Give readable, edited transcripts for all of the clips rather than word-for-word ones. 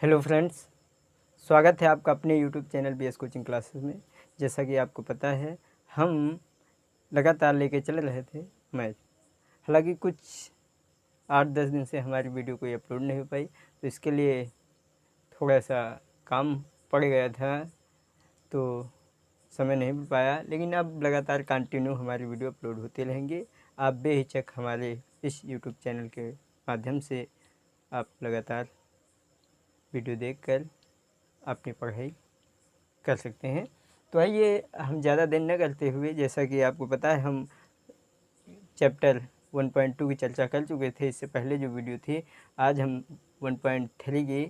Hello friends, स्वागत है आपका अपने YouTube channel BS coaching classes में। जैसा कि आपको पता है, हम लगातार लेके चल रहे थे मैथ। हालांकि कुछ 8-10 दिन से हमारी वीडियो कोई अपलोड नहीं हो पाई, तो इसके लिए थोड़ा सा काम पड़ गया था, तो समय नहीं मिल पाया। लेकिन अब लगातार कंटिन्यू हमारी वीडियो अपलोड होती रहेंगी। आप बेहिचक हमारे इस यूट्यूब चैनल के माध्यम से आप लगातार वीडियो देखकर अपनी पढ़ाई कर सकते हैं। तो आइए हम ज़्यादा देर न करते हुए, जैसा कि आपको पता है हम चैप्टर 1.2 की चर्चा कर चुके थे इससे पहले जो वीडियो थी। आज हम 1.3 की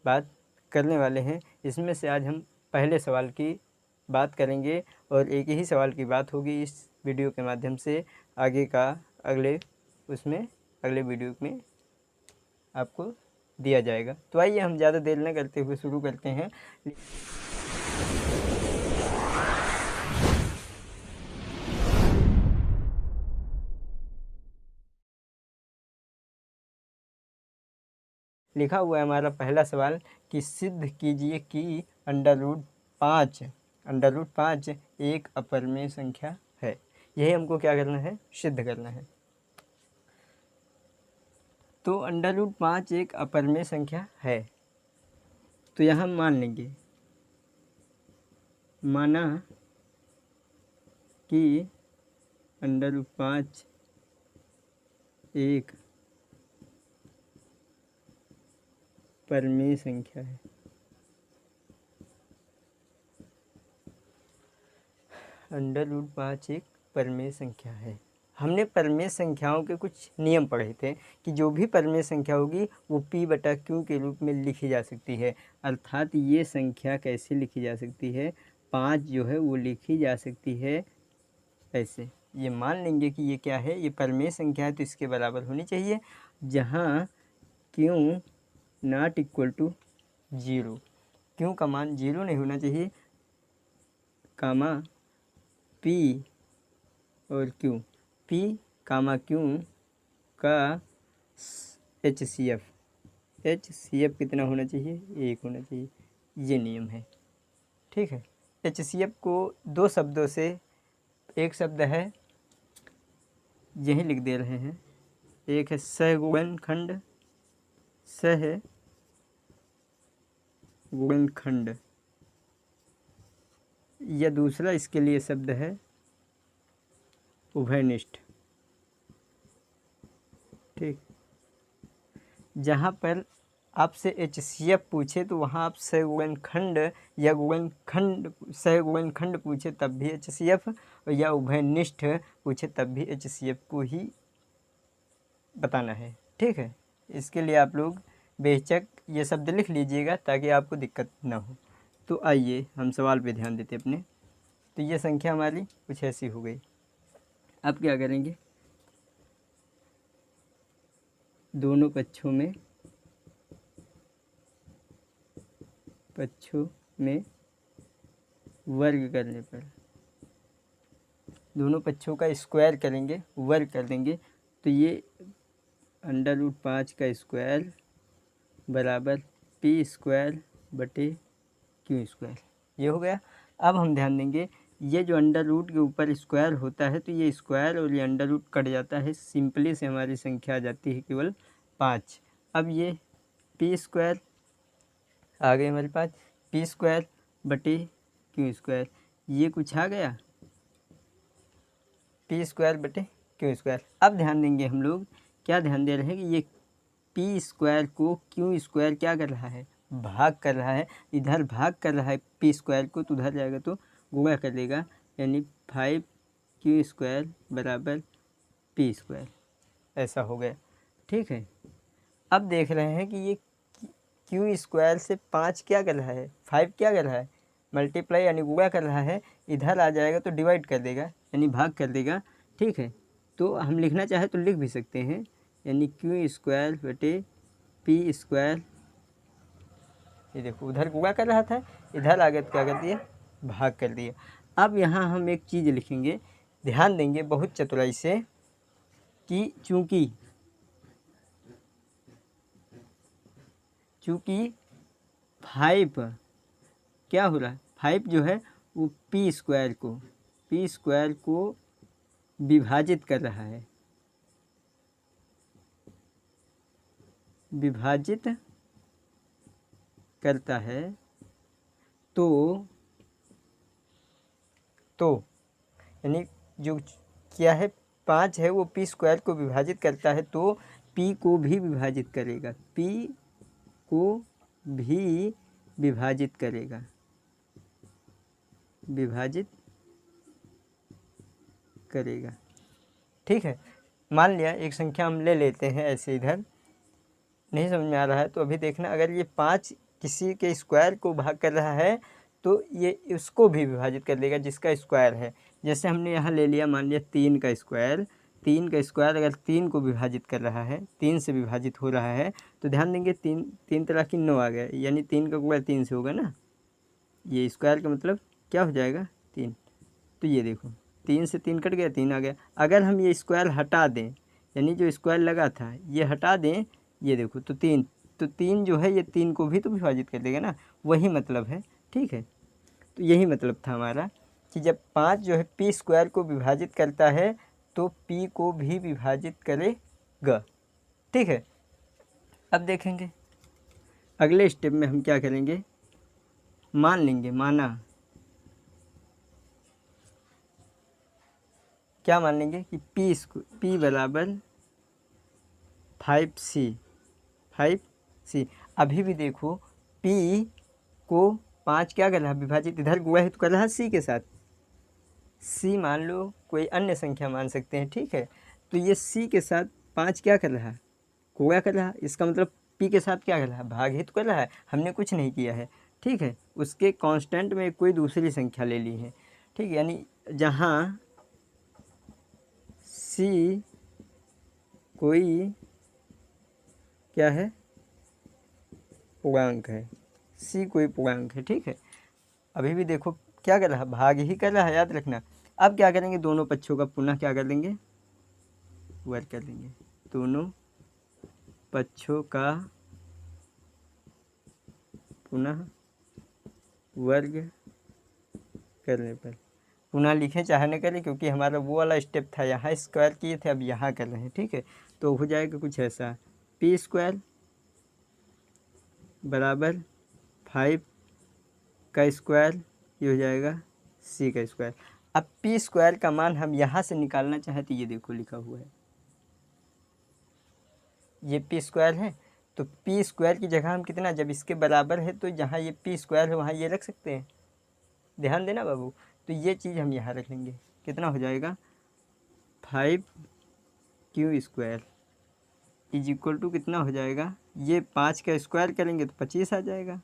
बात करने वाले हैं। इसमें से आज हम पहले सवाल की बात करेंगे और एक ही सवाल की बात होगी इस वीडियो के माध्यम से। आगे का अगले वीडियो में आपको दिया जाएगा। तो आइए हम ज़्यादा देर न करते हुए शुरू करते हैं। लिखा हुआ है हमारा पहला सवाल कि सिद्ध कीजिए कि अंडर रूट 5 एक अपरिमेय संख्या है। यही हमको क्या करना है, सिद्ध करना है। तो अंडर रूट 5 एक अपरिमेय संख्या है, तो यहाँ मान लेंगे, माना कि अंडर रूट 5 एक परिमेय संख्या है। अंडर रूट 5 एक परिमेय संख्या है। हमने परिमेय संख्याओं के कुछ नियम पढ़े थे कि जो भी परिमेय संख्या होगी वो P/Q के रूप में लिखी जा सकती है। अर्थात ये संख्या कैसे लिखी जा सकती है, 5 जो है वो लिखी जा सकती है ऐसे। ये मान लेंगे कि ये क्या है, ये परिमेय संख्या है, तो इसके बराबर होनी चाहिए, जहाँ Q not equal to 0। Q का मान 0 नहीं होना चाहिए, कामा P और Q, P कामा Q का HCF कितना होना चाहिए, 1 होना चाहिए। ये नियम है, ठीक है। HCF को दो शब्दों से, एक शब्द है यही लिख दे रहे हैं, एक है सहगुणनखंड, सहगुणनखंड, या दूसरा इसके लिए शब्द है उभयनिष्ठ। ठीक, जहाँ पर आपसे HCF पूछे तो वहाँ आप सहगुणनखंड या सहगुणनखंड पूछे तब भी HCF, या उभयनिष्ठ पूछे तब भी HCF को ही बताना है, ठीक है। इसके लिए आप लोग बेशक ये शब्द लिख लीजिएगा ताकि आपको दिक्कत ना हो। तो आइए हम सवाल पे ध्यान देते अपने। तो ये संख्या हमारी कुछ ऐसी हो गई। अब क्या करेंगे, दोनों पक्षों में वर्ग करने पर, दोनों पक्षों का स्क्वायर करेंगे, वर्ग कर देंगे, तो ये अंडर रूट 5 का स्क्वायर बराबर P² बटे Q², ये हो गया। अब हम ध्यान देंगे, ये जो अंडर रूट के ऊपर स्क्वायर होता है तो ये स्क्वायर और ये अंडर रूट कट जाता है, सिंपली से हमारी संख्या आ जाती है केवल 5। अब ये P² आ गए हमारे पास, P² बटे Q², ये कुछ आ गया P² बटे Q²। अब ध्यान देंगे हम लोग, क्या ध्यान दे रहे हैं कि ये P² को Q² क्या कर रहा है, भाग कर रहा है। इधर भाग कर रहा है P² को, तो उधर जाएगा तो गुणा कर देगा, यानी 5Q² बराबर P², ऐसा हो गया, ठीक है। अब देख रहे हैं कि ये Q² से 5 क्या कर रहा है, 5 क्या कर रहा है, मल्टीप्लाई यानी गुणा कर रहा है। इधर आ जाएगा तो डिवाइड कर देगा, यानी भाग कर देगा, ठीक है। तो हम लिखना चाहे तो लिख भी सकते हैं, यानी Q² बटे P²। ये देखो उधर गुणा कर रहा था, इधर आ गया तो क्या कर दिया, भाग कर दिया। अब यहाँ हम एक चीज़ लिखेंगे, ध्यान देंगे बहुत चतुराई से, कि चूँकि 5 क्या हो रहा है, 5 जो है वो p² को विभाजित कर रहा है, विभाजित करता है। तो यानी जो क्या है 5 है वो p² को विभाजित करता है, तो p को भी विभाजित करेगा, p को भी विभाजित करेगा, विभाजित करेगा। ठीक है, मान लिया एक संख्या हम ले लेते हैं ऐसे, इधर नहीं समझ में आ रहा है तो अभी देखना, अगर ये 5 किसी के स्क्वायर को भाग कर रहा है तो ये उसको भी विभाजित कर देगा जिसका स्क्वायर है। जैसे हमने यहाँ ले लिया, मान लिया 3 का स्क्वायर अगर 3 को विभाजित कर रहा है, 3 से विभाजित हो रहा है, तो ध्यान देंगे 3 तरह की 9 आ गया, यानी 3 का गुणा 3 से होगा ना, ये स्क्वायर का मतलब क्या हो जाएगा 3। तो ये देखो 3 से 3 कट गया, 3 आ गया। अगर हम ये स्क्वायर हटा दें, यानी जो स्क्वायर लगा था ये हटा दें, ये देखो तो 3 जो है ये 3 को भी तो विभाजित कर देगा ना, वही मतलब है। ठीक है, तो यही मतलब था हमारा कि जब 5 जो है p² को विभाजित करता है तो p को भी विभाजित करेगा। ठीक है, अब देखेंगे अगले स्टेप में हम क्या करेंगे, मान लेंगे, माना क्या मान लेंगे कि p बराबर 5c। अभी भी देखो p को 5 क्या कर रहा है विभाजित, इधर गुणा है तो कर रहा है c के साथ, c मान लो कोई अन्य संख्या मान सकते हैं। ठीक है, तो ये c के साथ 5 क्या कर रहा है, गुणा कर रहा है, इसका मतलब p के साथ क्या कर रहा है, भाग ही तो कर रहा है, हमने कुछ नहीं किया है। ठीक है, उसके कांस्टेंट में कोई दूसरी संख्या ले ली है। ठीक है, यानी जहाँ c कोई क्या है, पूर्णांक है, c कोई पूर्णांक है। ठीक है, अभी भी देखो क्या कर रहा है, भाग ही कर रहा है, याद रखना। अब क्या करेंगे, दोनों पक्षों का पुनः क्या कर लेंगे, वर्ग कर लेंगे, दोनों पक्षों का पुनः वर्ग करने पर, पुनः लिखें चाहे न करें क्योंकि हमारा वो वाला स्टेप था, यहाँ स्क्वायर किए थे, अब यहाँ कर रहे हैं। ठीक है, तो हो जाएगा कुछ ऐसा, p² बराबर 5 का स्क्वायर, ये हो जाएगा c का स्क्वायर। अब p² का मान हम यहाँ से निकालना चाहें तो ये देखो लिखा हुआ है, ये p² है, तो p² की जगह हम कितना, जब इसके बराबर है तो जहाँ ये p² है वहाँ ये रख सकते हैं, ध्यान देना बाबू। तो ये चीज़ हम यहाँ रख लेंगे, कितना हो जाएगा 5q² इज इक्वल टू कितना हो जाएगा, ये 5 का स्क्वायर करेंगे तो 25 आ जाएगा,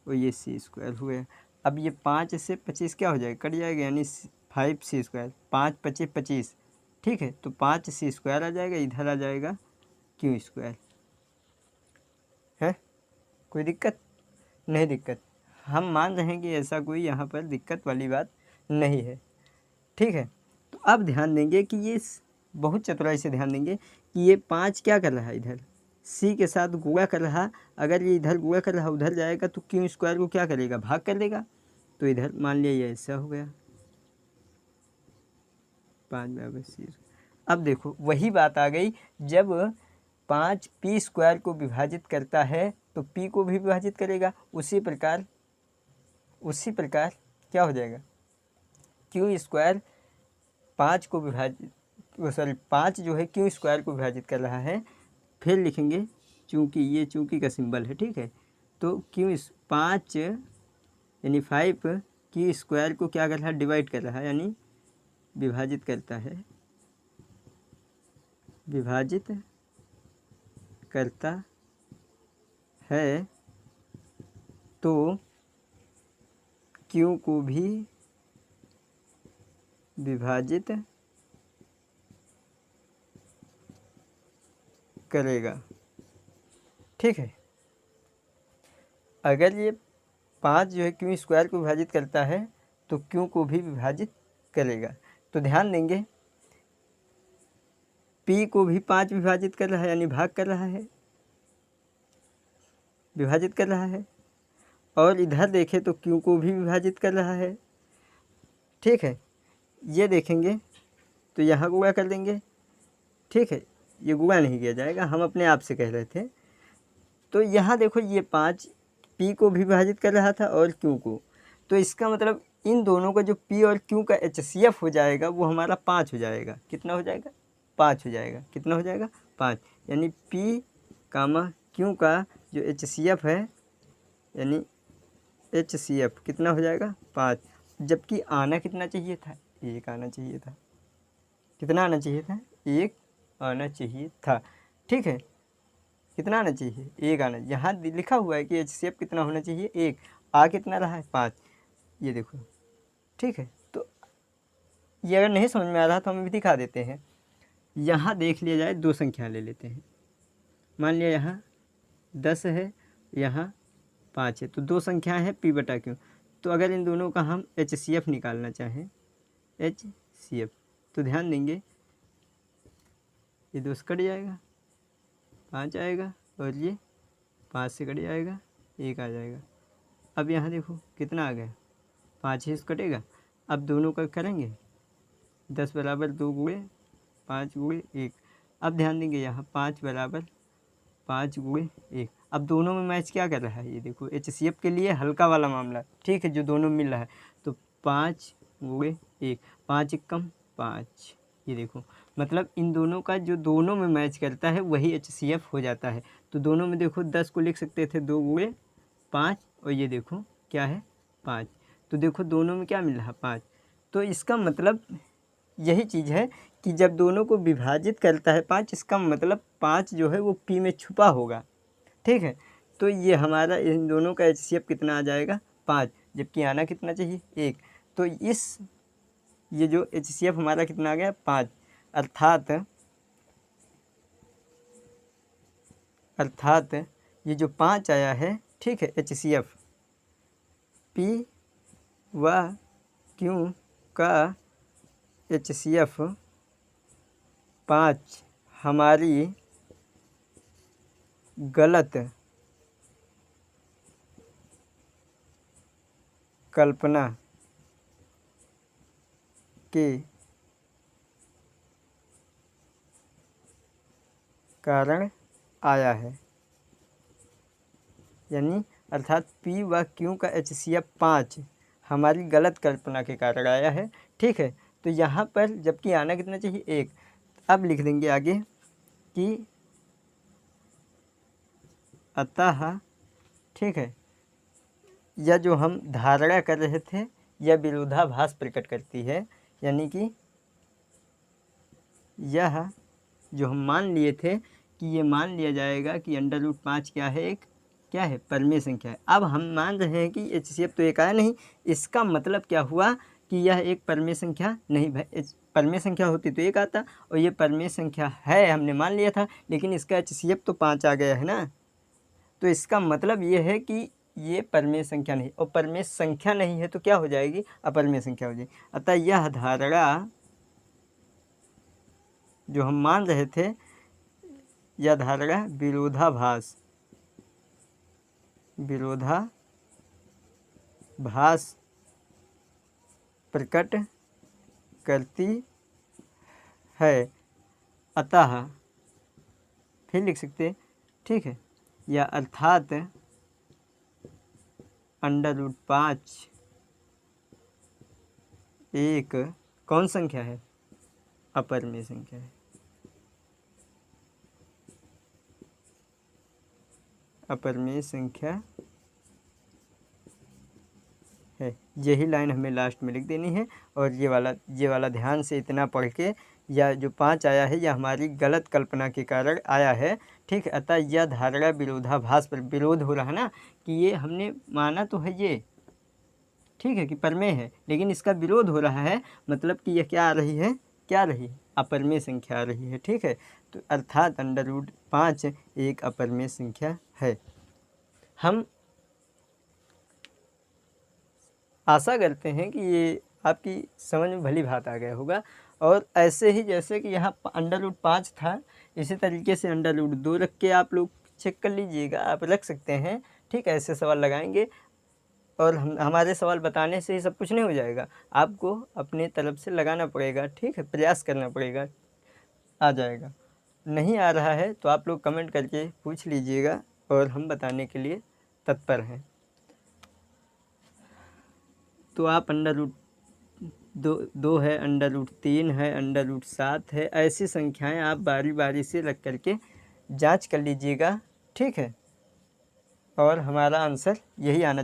और ये c² हुआ। अब ये 5 से 25 क्या हो जाएगा, कट जाएगा, यानी 5c², 5 25 25। ठीक है, तो 5c² आ जाएगा, इधर आ जाएगा q²। है कोई दिक्कत, नहीं दिक्कत, हम मान रहे हैं कि ऐसा कोई यहाँ पर दिक्कत वाली बात नहीं है। ठीक है, तो अब ध्यान देंगे कि ये बहुत चतुराई से ध्यान देंगे कि ये 5 क्या कर रहा है, इधर c के साथ गुणा कर रहा, अगर ये इधर गुणा कर रहा उधर जाएगा तो q² को क्या करेगा, भाग कर देगा। तो इधर मान लिया ये ऐसा हो गया, 5 बराबर c। अब देखो वही बात आ गई, जब 5 p² को विभाजित करता है तो p को भी विभाजित करेगा, उसी प्रकार क्या हो जाएगा, q² 5 को विभाजित, सॉरी 5 जो है q² को विभाजित कर रहा है। फिर लिखेंगे चूँकि, ये चूँकि का सिंबल है। ठीक है, तो 5 यानी 5 q² को क्या कर रहा है, डिवाइड कर रहा है, यानी विभाजित करता है, विभाजित करता है, तो q को भी विभाजित करेगा। ठीक है, अगर ये 5 जो है q² को विभाजित करता है तो q को भी विभाजित करेगा। तो ध्यान देंगे p को भी 5 विभाजित कर रहा है, यानी भाग कर रहा है, विभाजित कर रहा है, और इधर देखें तो क्यू को भी विभाजित कर रहा है। ठीक है, ये देखेंगे तो यहाँ गुणा कर देंगे। ठीक है, ये गुणा नहीं किया जाएगा, हम अपने आप से कह रहे थे। तो यहाँ देखो ये 5 पी को भी विभाजित कर रहा था और क्यू को, तो इसका मतलब इन दोनों का जो पी और क्यू का HCF हो जाएगा वो हमारा 5 हो जाएगा। कितना हो जाएगा? 5 हो जाएगा। कितना हो जाएगा? 5। यानी पी कामा क्यू का जो HCF है, यानी HCF कितना हो जाएगा? 5। जबकि आना कितना चाहिए था? 1 आना चाहिए था। कितना आना चाहिए था? 1 आना चाहिए था। ठीक है, कितना आना चाहिए? 1 आना। यहाँ लिखा हुआ है कि HCF कितना होना चाहिए? 1। आ कितना रहा है? 5। ये देखो। ठीक है, तो ये अगर नहीं समझ में आ रहा तो हम भी दिखा देते हैं। यहाँ देख लिया जाए, 2 संख्या ले लेते हैं। मान लिया यहाँ 10 है, यहाँ 5 है, तो 2 संख्या है पी बटा क्यू। तो अगर इन दोनों का हम HCF निकालना चाहें, HCF, तो ध्यान देंगे ये 2 से कट जाएगा, 5 आएगा, और ये 5 से कट जाएगा, 1 आ जाएगा। अब यहाँ देखो कितना आ गया? 5 ही से कटेगा। अब दोनों का करेंगे, 10 बराबर 2 गुणे 5 गुणे 1। अब ध्यान देंगे यहाँ 5 बराबर 5 गुणे 1। अब दोनों में मैच क्या कर रहा है? ये देखो HCF के लिए हल्का वाला मामला, ठीक है, जो दोनों मिल रहा है। तो 5 गुणे 1, 5 एकम 5। ये देखो, मतलब इन दोनों का जो दोनों में मैच करता है वही HCF हो जाता है। तो दोनों में देखो 10 को लिख सकते थे 2 गुणे 5, और ये देखो क्या है? 5। तो देखो दोनों में क्या मिल रहा? 5। तो इसका मतलब यही चीज़ है कि जब दोनों को विभाजित करता है 5, इसका मतलब 5 जो है वो पी में छुपा होगा। ठीक है, तो ये हमारा इन दोनों का HCF कितना आ जाएगा? 5, जबकि आना कितना चाहिए? 1। तो इस ये जो HCF हमारा कितना आ गया? 5। अर्थात ये जो 5 आया है, ठीक है, HCF पी व क्यू का HCF 5 हमारी गलत कल्पना के कारण आया है। यानी अर्थात पी व क्यू का HCF 5 हमारी गलत कल्पना के कारण आया है। ठीक है, तो यहाँ पर जबकि आना कितना चाहिए? 1। अब लिख देंगे आगे कि अतः, ठीक है, यह जो हम धारणा कर रहे थे यह विरोधाभास प्रकट करती है। यानी कि यह जो हम मान लिए थे कि ये मान लिया जाएगा कि √5 क्या है? एक क्या है? परमेय संख्या है। अब हम मान रहे हैं कि HCF तो एक आया नहीं, इसका मतलब क्या हुआ कि यह एक परमेय संख्या नहीं। भाई परमेय संख्या होती तो एक आता, और ये परमेय संख्या है हमने मान लिया था, लेकिन इसका HCF तो 5 आ गया है ना। तो इसका मतलब ये है कि ये परमेय संख्या नहीं, और परमेय संख्या नहीं है तो क्या हो जाएगी? अपरमेय संख्या हो जाएगी। अतः यह धारणा जो हम मान रहे थे, यह धारणा विरोधाभास प्रकट करती है। अतः फिर लिख सकते, ठीक है, या अर्थात √5 एक कौन संख्या है? अपरमेय संख्या है। अपरमेय संख्या है। यही लाइन हमें लास्ट में लिख देनी है, और ये वाला ध्यान से इतना पढ़ के, या जो 5 आया है यह हमारी गलत कल्पना के कारण आया है। ठीक है, अतः यह धारणा विरोधाभास पर विरोध हो रहा है ना, कि ये हमने माना तो है ये, ठीक है, कि परमेय है, लेकिन इसका विरोध हो रहा है। मतलब कि यह क्या आ रही है? क्या आ रही है? अपरमेय संख्या आ रही है। ठीक है, तो अर्थात √5 एक अपरमेय संख्या है। हम आशा करते हैं कि ये आपकी समझ में भली भात आ गया होगा। और ऐसे ही जैसे कि यहाँ √5 था, इसी तरीके से √2 रख के आप लोग चेक कर लीजिएगा, आप रख सकते हैं। ठीक है, ऐसे सवाल लगाएंगे और हमारे सवाल बताने से ही सब कुछ नहीं हो जाएगा, आपको अपने तरफ से लगाना पड़ेगा, ठीक है, प्रयास करना पड़ेगा, आ जाएगा। नहीं आ रहा है तो आप लोग कमेंट करके पूछ लीजिएगा और हम बताने के लिए तत्पर हैं। तो आप अंडर रूट 2 है, अंडर रूट 3 है, अंडर रूट 7 है, ऐसी संख्याएं आप बारी बारी से रख करके जांच कर लीजिएगा, ठीक है। और हमारा आंसर यही आना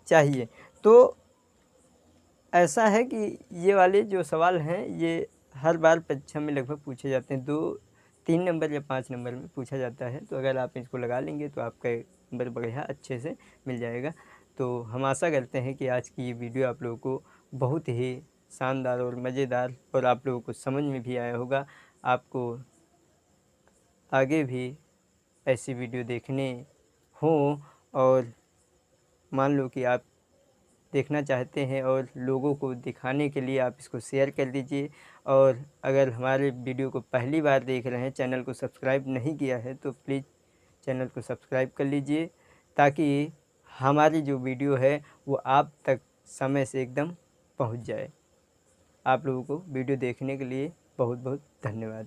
चाहिए। तो ऐसा है कि ये वाले जो सवाल हैं ये हर बार परीक्षा में लगभग पूछे जाते हैं, 2-3 नंबर या 5 नंबर में पूछा जाता है। तो अगर आप इसको लगा लेंगे तो आपका नंबर बढ़िया अच्छे से मिल जाएगा। तो हम आशा करते हैं कि आज की ये वीडियो आप लोगों को बहुत ही शानदार और मज़ेदार और आप लोगों को समझ में भी आया होगा। आपको आगे भी ऐसी वीडियो देखने हों और मान लो कि आप देखना चाहते हैं और लोगों को दिखाने के लिए आप इसको शेयर कर दीजिए। और अगर हमारे वीडियो को पहली बार देख रहे हैं, चैनल को सब्सक्राइब नहीं किया है, तो प्लीज़ चैनल को सब्सक्राइब कर लीजिए ताकि हमारी जो वीडियो है वो आप तक समय से एकदम पहुंच जाए। आप लोगों को वीडियो देखने के लिए बहुत बहुत धन्यवाद।